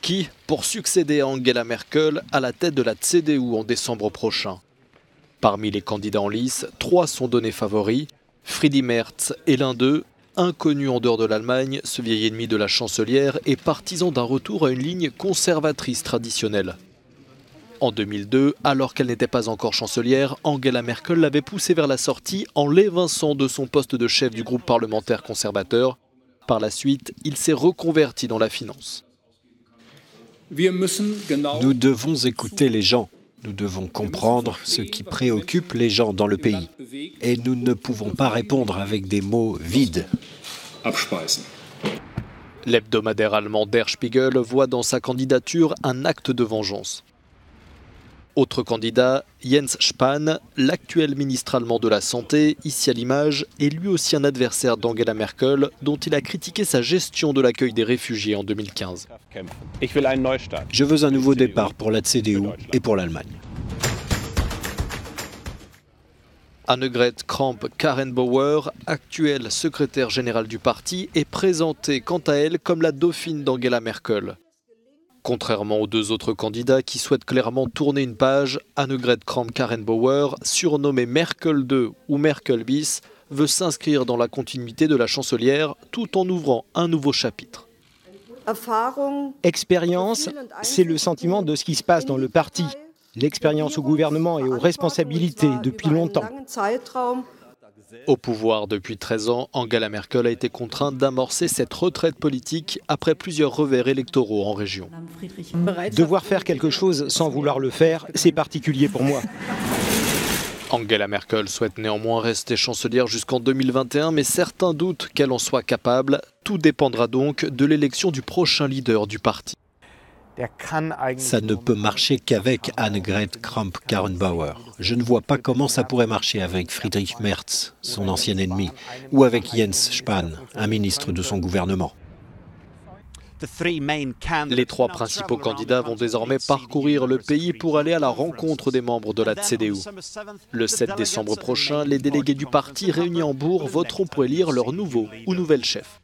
Qui pour succéder à Angela Merkel à la tête de la CDU en décembre prochain. Parmi les candidats en lice, 3 sont donnés favoris. Friedrich Merz est l'un d'eux, inconnu en dehors de l'Allemagne, ce vieil ennemi de la chancelière est partisan d'un retour à une ligne conservatrice traditionnelle. En 2002, alors qu'elle n'était pas encore chancelière, Angela Merkel l'avait poussée vers la sortie en l'évinçant de son poste de chef du groupe parlementaire conservateur. Par la suite, il s'est reconverti dans la finance. Nous devons écouter les gens. Nous devons comprendre ce qui préoccupe les gens dans le pays. Et nous ne pouvons pas répondre avec des mots vides. L'hebdomadaire allemand Der Spiegel voit dans sa candidature un acte de vengeance. Autre candidat, Jens Spahn, l'actuel ministre allemand de la Santé, ici à l'image, est lui aussi un adversaire d'Angela Merkel, dont il a critiqué sa gestion de l'accueil des réfugiés en 2015. Je veux un nouveau départ pour la CDU et pour l'Allemagne. Annegret Kramp-Karrenbauer, actuelle secrétaire générale du parti, est présentée quant à elle comme la dauphine d'Angela Merkel. Contrairement aux 2 autres candidats qui souhaitent clairement tourner une page, Annegret Kramp-Karrenbauer, surnommée Merkel II ou Merkel bis, veut s'inscrire dans la continuité de la chancelière tout en ouvrant un nouveau chapitre. Expérience, c'est le sentiment de ce qui se passe dans le parti. L'expérience au gouvernement et aux responsabilités depuis longtemps. Au pouvoir depuis 13 ans, Angela Merkel a été contrainte d'amorcer cette retraite politique après plusieurs revers électoraux en région. Devoir faire quelque chose sans vouloir le faire, c'est particulier pour moi. Angela Merkel souhaite néanmoins rester chancelière jusqu'en 2021, mais certains doutent qu'elle en soit capable. Tout dépendra donc de l'élection du prochain leader du parti. Ça ne peut marcher qu'avec Annegret Kramp-Karrenbauer. Je ne vois pas comment ça pourrait marcher avec Friedrich Merz, son ancien ennemi, ou avec Jens Spahn, un ministre de son gouvernement. Les 3 principaux candidats vont désormais parcourir le pays pour aller à la rencontre des membres de la CDU. Le 7 décembre prochain, les délégués du parti réunis en Bourg voteront pour élire leur nouveau ou nouvelle chef.